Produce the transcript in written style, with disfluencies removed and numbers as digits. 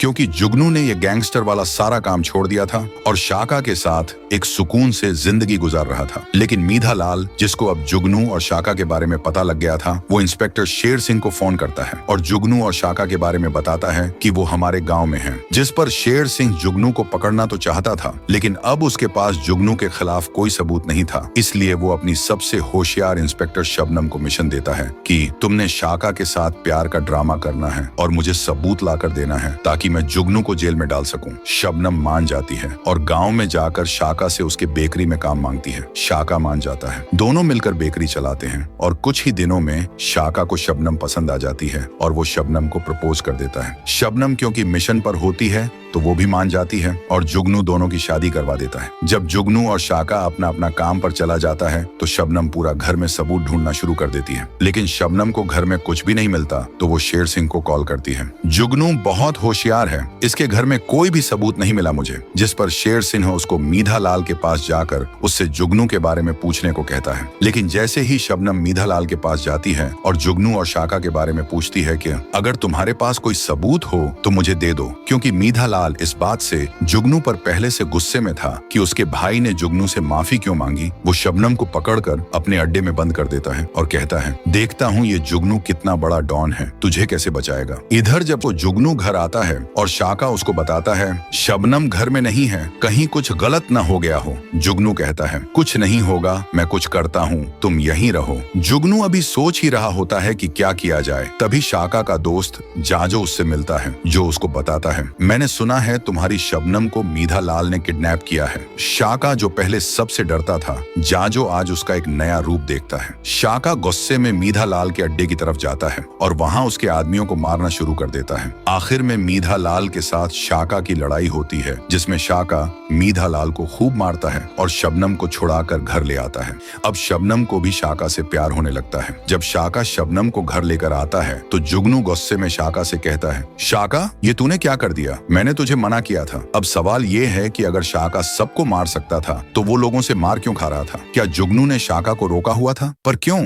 क्योंकि जुगनू ने ये गैंगस्टर वाला सारा काम छोड़ दिया था और शाका के साथ एक सुकून से जिंदगी गुजार रहा था। लेकिन मीधा लाल, जिसको अब जुगनू और शाका के बारे में पता लग गया था, वो इंस्पेक्टर शेर सिंह को फोन करता है और जुगनू और शाका के बारे में बताता है कि वो हमारे गांव में हैं। जिस पर शेर सिंह जुगनू को पकड़ना तो चाहता था, लेकिन अब उसके पास जुगनू के खिलाफ कोई सबूत नहीं था। इसलिए वो अपनी सबसे होशियार इंस्पेक्टर शबनम को मिशन देता है कि तुमने शाका के साथ प्यार का ड्रामा करना है और मुझे सबूत लाकर देना है ताकि मैं जुगनू को जेल में डाल सकूं। शबनम मान जाती है और गांव में जाकर शाका से उसके बेकरी में काम मांगती है। शाका मान जाता है। दोनों मिलकर बेकरी चलाते हैं और कुछ ही दिनों में शाका को शबनम पसंद आ जाती है और वो शबनम को प्रपोज कर देता है। शबनम क्योंकि मिशन पर होती है तो वो भी मान जाती है और जुगनू दोनों की शादी करवा देता है। जब जुगनू और शाका अपना अपना काम पर चला जाता है तो शबनम पूरा घर में सबूत ढूंढना शुरू कर देती है। लेकिन शबनम को घर में कुछ भी नहीं मिलता तो वो शेर सिंह को कॉल करती है। जुगनू बहुत होशियार है, इसके घर में कोई भी सबूत नहीं मिला मुझे। जिस पर शेर सिंह उसको मीधा लाल के पास जाकर उससे जुगनू के बारे में पूछने को कहता है। लेकिन जैसे ही शबनम मीधा लाल के पास जाती है और जुगनू और शाका के बारे में पूछती है कि अगर तुम्हारे पास कोई सबूत हो तो मुझे दे दो, क्योंकि मीधा लाल इस बात से जुगनू पर पहले से गुस्से में था कि उसके भाई ने जुगनू से माफी क्यों मांगी। वो शबनम को पकड़कर अपने अड्डे में बंद कर देता है और कहता है, देखता हूँ ये जुगनू कितना बड़ा डॉन है, तुझे कैसे बचाएगा। इधर जब वो जुगनू घर आता है और शाका उसको बताता है शबनम घर में नहीं है, कहीं कुछ गलत न हो गया हो। जुगनू कहता है, कुछ नहीं होगा, मैं कुछ करता हूँ, तुम यहीं रहो। जुगनू अभी सोच ही रहा होता है कि क्या किया जाए। तभी शाका का दोस्त जाजो उससे मिलता है, जो उसको बताता है, मैंने सुना है तुम्हारी शबनम को मीधा लाल ने किडनैप किया है। शाका जो पहले सबसे डरता था, जाजो आज उसका एक नया रूप देखता है। शाका गुस्से में मीधा लाल के अड्डे की तरफ जाता है और वहां उसके आदमियों को मारना शुरू कर देता है। आखिर में मीधा लाल के साथ शाका की लड़ाई होती है, जिसमें शाका मीधा लाल को खूब मारता है और शबनम को छुड़ाकर घर ले आता है। अब शबनम को भी शाका से प्यार होने लगता है। जब शाका शबनम को घर लेकर आता है तो जुगनू गुस्से में शाका से कहता है, शाका ये तूने क्या कर दिया, मैंने तुझे मना किया था। अब सवाल ये है कि अगर शाका सबको मार सकता था तो वो लोगों से मार क्यों खा रहा था। क्या जुगनू ने शाका को रोका हुआ था, पर क्यों?